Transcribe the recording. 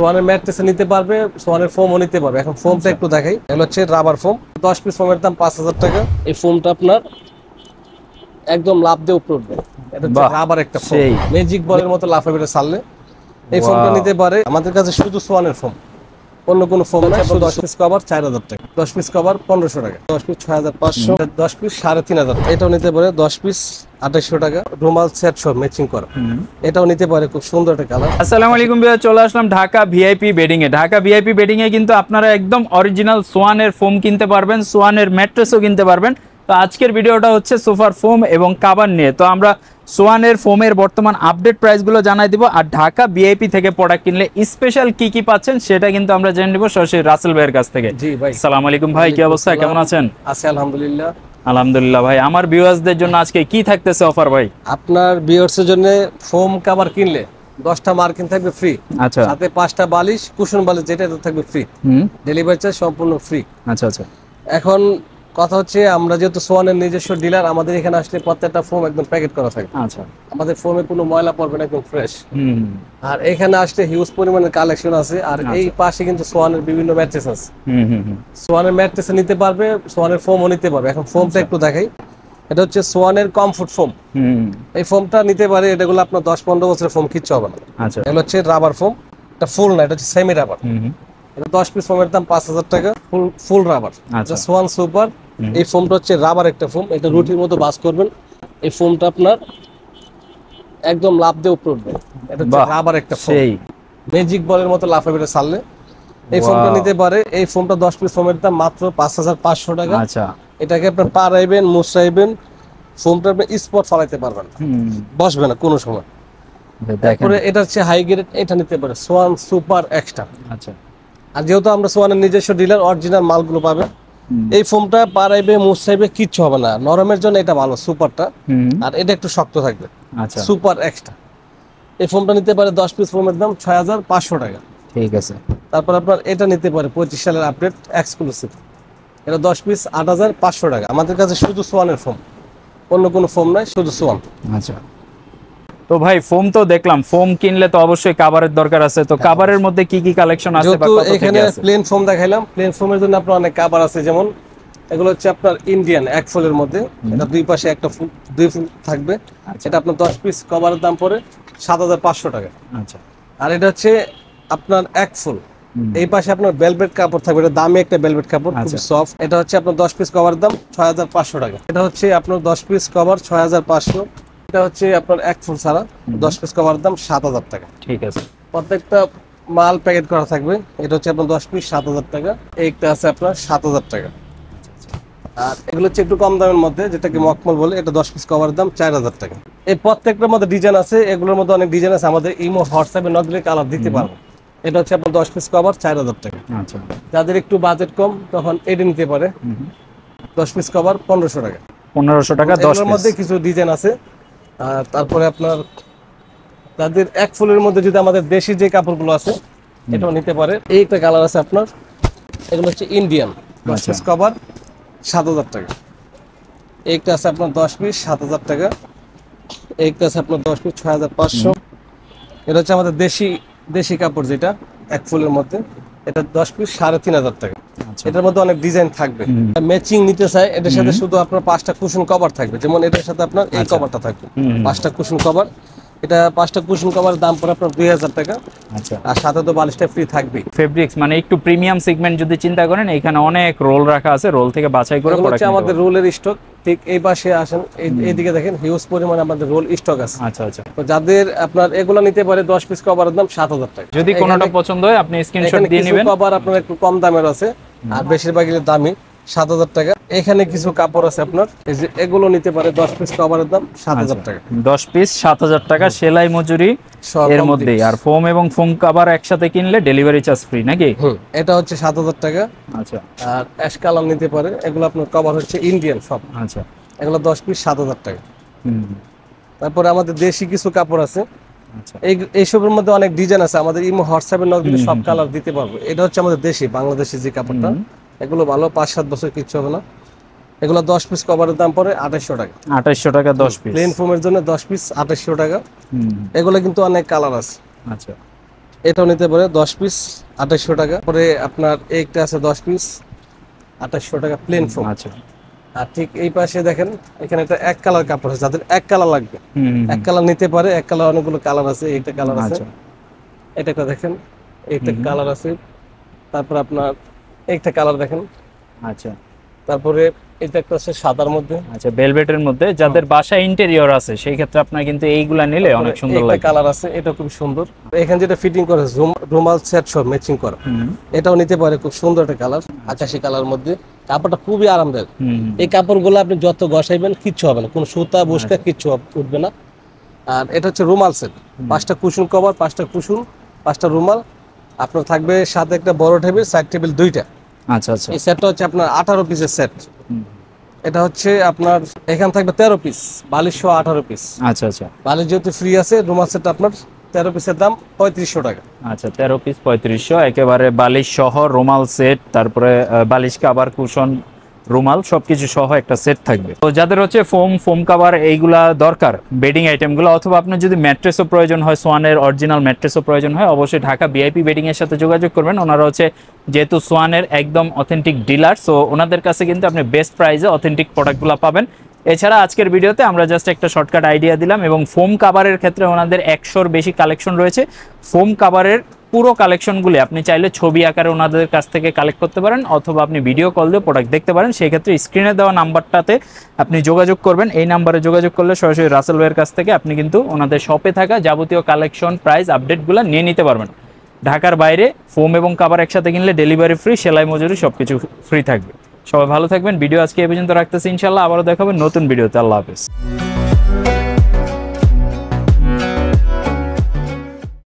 সোয়ানের mattress নিতে পারবে, সোয়ানের ফোমও নিতে পারবে। এখন ফোমটা একটু দেখাই, এগুলো হচ্ছে রাবার ফোম। 10 পিস ফোমের দাম 5000 টাকা। এই ফোমটা আপনার একদম লাফ দিয়ে উপরে উঠবে। এটা হচ্ছে রাবার একটা ফোম, ম্যাজিক বলের মতো লাফাবে এটা ছাড়লে। এই ফোমটা নিতে পারে আমাদের কাছে শুধু সোয়ানের ফোম, অন্য কোনো ফোম না। 10 পিস কভার 4000 টাকা, 10 পিস কভার 1500 টাকা, 10 পিস 6500, 10 পিস 3500 টাকা। এটাও নিতে পারে 10 পিস 2800 টাকা, রুমাল সেট সহ ম্যাচিং করা। এটাও নিতে পারে, খুব সুন্দর একটা কালার। আসসালামু আলাইকুম ভাইয়া, চলে আসলাম ঢাকা ভিআইপি বেডিং এ। ঢাকা ভিআইপি বেডিং এ কিন্তু আপনারা একদম অরিজিনাল সোয়ানের ফোম কিনতে পারবেন, সোয়ানের ম্যাট্রেসও কিনতে পারবেন। তো আজকের ভিডিওটা হচ্ছে সোফার ফোম এবং কাভার নিয়ে। তো আমরা সোয়ানের ফোমের বর্তমান আপডেট প্রাইসগুলো জানাই দিব, আর ঢাকা ভিআইপি থেকে প্রোডাক্ট কিনলে স্পেশাল কি কি পাচ্ছেন সেটা কিন্তু আমরা জেনে নিব সরাসরি রাসেল ভাইয়ের কাছ থেকে। জি ভাই, আসসালামু আলাইকুম ভাই, কি অবস্থা, কেমন আছেন? আছি আলহামদুলিল্লাহ। আলহামদুলিল্লাহ ভাই। আমার ভিউয়ার্সদের জন্য আজকে কি থাকতেছে অফার ভাই? আপনার ভিউয়ার্সের জন্য ফোম কভার কিনলে 10টা মার্কিন থাকবে ফ্রি, আচ্ছা, সাথে 5টা বালিশ, কুশন বালিশ যেটা থাকবে ফ্রি, ডেলিভারি চার্জ সম্পূর্ণ ফ্রি। আচ্ছা আচ্ছা। এখন কথা হচ্ছে, আমরা যেহেতু সোয়ানের নিজস্ব ডিলার, আমাদের এখানে আসলে প্রত্যেকটা ফোম একদম প্যাকেট করা থাকে। আচ্ছা, আমাদের ফোমে কোনো ময়লা পড়বে না, একদম ফ্রেশ। আর এখানে আসলে হিউজ পরিমাণের কালেকশন আছে। আর এই পাশে কিন্তু সোয়ানের বিভিন্ন ম্যাট্রেস আছে। সোয়ানের ম্যাট্রেস নিতে পারবে, সোয়ানের ফোমও নিতে পারবে। এখন ফোমটা একটু দেখাই, এটা হচ্ছে সোয়ানের কমফোর্ট ফোম। এই ফোমটা নিতে পারে, এটাগুলো আপনার 10-15 বছরের ফোম, কিচ্ছু হবে না। আচ্ছা, এগুলো হচ্ছে রাবার ফোম, এটা ফুল না, এটা হচ্ছে সেমি রাবার। এটা 10 পিস ফোমের দাম 5000 টাকা, ফুল রাবার। আচ্ছা, সোয়ান সুপার। এই ফোমটা হচ্ছে রাবার একটা ফোম, এটা রুটির মতো বাস করবেন। এই ফোমটা আপনার একদম লাফ দিয়ে উপরে উঠবে। এটা হচ্ছে রাবার একটা ফোম, ম্যাজিক বলের মতো লাফাবে এটা ছাড়লে। এই ফোমটা নিতে পারে। এই ফোমটা 10 পিস ফোমের দাম মাত্র 5500 টাকা। আচ্ছা, এটাকে আপনার পারাইবেন, মুছরাইবেন, ফোমটা আপনি স্পট ফালাইতে পারবেন, বসবে না কোনো সময়। তারপরে এটা হচ্ছে হাই গ্রেড, এটা নিতে পারে সোয়ান সুপার এক্সট্রা। আচ্ছা। আর যেহেতু আমরা সোয়ানের নিজস্ব ডিলার, অরিজিনাল মালগুলো পাবে। এই ফোমটা পারাইবে, মুছাইবে, কিচ্ছু হবে না। নরমের জন্য এটা ভালো, সুপারটা। আর এটা একটু শক্ত থাকবে, আচ্ছা, সুপার এক্সট্রা। এই ফোমটা নিতে পারে 10 পিস ফোমের দাম 6500 টাকা। ঠিক আছে। তারপর আপনার এটা নিতে পারে 25 সালের আপডেট এক্সক্লুসিভ, এটা 10 পিস 8500 টাকা। আমাদের কাছে শুধু সোয়ানের ফোম, অন্য কোনো ফোম নাই, শুধু সোয়ান। আচ্ছা। তো ভাই ফোম তো দেখলাম, ফোম কিনলে তো অবশ্যই কভারের দরকার আছে। তো কভারের মধ্যে কি কি কালেকশন আছে বা কত থেকে আছে? এখানে প্লেন ফোম দেখাইলাম, প্লেন ফোমের জন্য আপনার অনেক কভার আছে। যেমন এগুলো হচ্ছে আপনার ইন্ডিয়ান এক ফুলের মধ্যে, এটা দুই পাশে একটা ফুল, দুই ফুল থাকবে। এটা আপনার 10 পিস কভারের দাম পড়ে 7500 টাকা। আচ্ছা। আর এটা হচ্ছে আপনার এক ফুল, এই পাশে আপনার ভেলভেট কাপড় থাকবে, এটা দামি একটা ভেলভেট কাপড়, খুব সফট। এটা হচ্ছে আপনার 10 পিস কভার দাম 6500 টাকা। এটা হচ্ছে আপনার 10 পিস কভার 6500। এটা হচ্ছে আপনার এক ফুল ছাড়া 10 পিস কভার দাম 7000 টাকা। ঠিক আছে। প্রত্যেকটা মাল প্যাকেট করা থাকবে। এটা হচ্ছে আপনার 10 পিস 7000 টাকা। এইটা আছে আপনার 7000 টাকা। আর এগুলো হচ্ছে একটু কম দামের মধ্যে, যেটাকে মকমল বলে, এটা 10 পিস কভার দাম 4000 টাকা। এই প্রত্যেকটার মধ্যে ডিজাইন আছে, এগুলোর মধ্যে অনেক ডিজাইন আছে। আমাদের ইমো হোয়াটসঅ্যাপে নক দিলে কালার দিতে পারবো। এটা হচ্ছে আপনার 10 পিস কভার 4000 টাকা। আচ্ছা। যাদের একটু বাজেট কম, তখন এটা নিতে পারে 10 পিস কভার 1500 টাকা। 1500 টাকা 10 পিস। এর মধ্যে কিছু ডিজাইন আছে। আর তারপরে আপনার তাদের এক ফুলের মধ্যে যদি আমাদের দেশি যে কাপড়গুলো আছে, এটাও নিতে পারে। এইটা কালার আছে আপনার, এগুলো হচ্ছে ইন্ডিয়ান 10 পিস কভার 7000 টাকা। এইটা আছে আপনার 10 পিস 7000 টাকা। এইটা আছে আপনার 10 পিস 6500। এটা হচ্ছে আমাদের দেশি কাপড়, যেটা এক ফুলের মধ্যে, এটা 10 পিস 3500 টাকা। এটার মধ্যে অনেক ডিজাইন থাকবে। ম্যাচিং নিতে চাই, এটার সাথে শুধু আপনার 5টা কুশন কভার থাকবে। যেমন এটার সাথে আপনার এই কভারটা থাকবে, 5টা কুশন কভার। এটা 5টা কুশন কভার দাম পড়ে আপনার 2000 টাকা। আচ্ছা। আর সাথে তো বালিশটা ফ্রি থাকবে। ফেব্রিক্স মানে একটু প্রিমিয়াম সেগমেন্ট যদি চিন্তা করেন, এখানে অনেক রোল রাখা আছে, রোল থেকে বাছাই করে প্রোডাক্ট হচ্ছে আমাদের রোলের স্টক। ঠিক এই পাশে আসেন, এইদিকে দেখেন, হিউজ পরিমাণে আমাদের রোল স্টক আছে। আচ্ছা আচ্ছা। তো যাদের আপনার এগুলো নিতে পারে 10 পিস কভারের দাম 7000 টাকা। যদি কোনোটা পছন্দ হয় আপনি স্ক্রিনশট দিয়ে নেবেন। কভার আপনার একটু কম দামের আছে, আর বেশিরভাগই দামি 7000 টাকা। এখানে কিছু কাপড় আছে আপনার, এই যে এগুলো নিতে পারে 10 পিস কভারের দাম 7000 টাকা। 10 পিস 7000 টাকা, সেলাই মজুরি এর মধ্যেই। আর ফোম এবং ফোম কভার একসাথে কিনলে ডেলিভারি চার্জ ফ্রি নাকি? এটা হচ্ছে 7000 টাকা। আচ্ছা। আর অ্যাশ কালার নিতে পারে, এগুলো আপনার কভার হচ্ছে ইন্ডিয়ান সব। আচ্ছা। এগুলো 10 পিস 7000 টাকা। তারপরে আমাদের দেশি কিছু কাপড় আছে। আচ্ছা। এইসবের মধ্যে অনেক ডিজাইন আছে। আমাদের ইমো হোয়াটসঅ্যাপে নক দিলে সব কালার দিতে পারবো। এটা হচ্ছে আমাদের দেশি বাংলাদেশি যে কাপড়টা, এগুলো ভালো, 5-7 বছর কিচ্ছু হবে না। এগুলো 10 পিস কভারের দাম পড়ে 2800 টাকা। 2800 টাকা 10 পিস। প্লেন ফোমের জন্য 10 পিস 2800 টাকা। এগুলো কিন্তু অনেক কালার আছে। আচ্ছা। এটাও নিতে পারে 10 পিস 2800 টাকা। পরে আপনার একটা আছে 10 পিস 2800 টাকা প্লেন ফোম। আচ্ছা। আর ঠিক এই পাশে দেখেন এখানে একটা এক কালার কাপড় আছে, যাদের এক কালার লাগবে এক হুম। কালার নিতে পারে। এক কালার অনেকগুলো কালার আছে, এইটা কালার আছে, আচ্ছা এটা একটা দেখেন এইটা কালার আছে। তারপর আপনার একটা কালার দেখেন, আচ্ছা তারপরে এটা একটা আছে সাদার মধ্যে। আচ্ছা, ভেলভেটের মধ্যে যাদের বাসা ইন্টেরিয়র আছে সেই ক্ষেত্রে আপনার কিন্তু এইগুলা নিলে অনেক সুন্দর একটা লাগে। কালার আছে, এটা খুব সুন্দর। এখানে যেটা ফিটিং করে রুমাল সেট সব ম্যাচিং করা, এটাও নিতে পারে, খুব সুন্দর একটা কালার, আকাশি কালার মধ্যে। কাপড়টা খুবই আরামদায়ক। এই কাপড়গুলো আপনি যত ঘষাইবেন কিচ্ছু হবে না, কোনো সুতা বসকা কিচ্ছু উঠবে না। আর এটা হচ্ছে রুমাল সেট, 5টা কুশন কভার, 5টা কুশন, 5টা রুমাল। আপনার থাকবে সাথে একটা বড় টেবিল, সাইড টেবিল 2টা। আচ্ছা আচ্ছা। এই সেটটা হচ্ছে আপনার 18 পিসের সেট। এটা হচ্ছে আপনার এখানে থাকবে 13 পিস, বালিশ সহ 18 পিস। আচ্ছা আচ্ছা বালিশ যেহেতু ফ্রি আছে, রুমাল সেটটা আপনার 13 পিসের দাম 3500 টাকা। আচ্ছা, 13 পিস 3500, একেবারে বালিশ সহ রুমাল সেট, তারপরে বালিশ কাভার, কুশন, রুমাল সবকিছু সহ একটা সেট থাকবে। তো যাদের হচ্ছে ফোম কাভার এইগুলা দরকার, বেডিং আইটেমগুলো, অথবা আপনার যদি ম্যাট্রেসও প্রয়োজন হয়, সোয়ানের অরিজিনাল ম্যাট্রেসও প্রয়োজন হয়, অবশ্যই ঢাকা ভিআইপি বেডিং এর সাথে যোগাযোগ করবেন। ওনারা হচ্ছে যেহেতু সোয়ানের একদম অথেন্টিক ডিলার, সো ওনাদের কাছে কিন্তু আপনি বেস্ট প্রাইসে অথেন্টিক প্রোডাক্টগুলো পাবেন। এছাড়া আজকের ভিডিওতে আমরা জাস্ট একটা শর্টকাট আইডিয়া দিলাম, এবং ফোম কাভারের ক্ষেত্রে ওনাদের 100-র বেশি কালেকশন রয়েছে। ফোম কাভারের পুরো কালেকশনগুলি আপনি চাইলে ছবি আকারে ওনাদের কাছ থেকে কালেক্ট করতে পারেন, অথবা আপনি ভিডিও কল দিয়ে প্রোডাক্ট দেখতে পারেন। সেই ক্ষেত্রে স্ক্রিনে দেওয়া নাম্বারটাতে আপনি যোগাযোগ করবেন। এই নাম্বারে যোগাযোগ করলে সরাসরি রাসেল ভাইয়ের কাছ থেকে আপনি কিন্তু ওনাদের শপে থাকা যাবতীয় কালেকশন, প্রাইস আপডেটগুলো নিয়ে নিতে পারবেন। ঢাকার বাইরে ফোম এবং কাভার একসাথে কিনলে ডেলিভারি ফ্রি, সেলাই মজুরি সবকিছু ফ্রি থাকবে। সবাই ভালো থাকবেন। ভিডিও আজকে এই পর্যন্ত রাখতেছি, ইনশাল্লাহ আবারও দেখাবেন নতুন ভিডিওতে। আল্লাহ হাফেজ।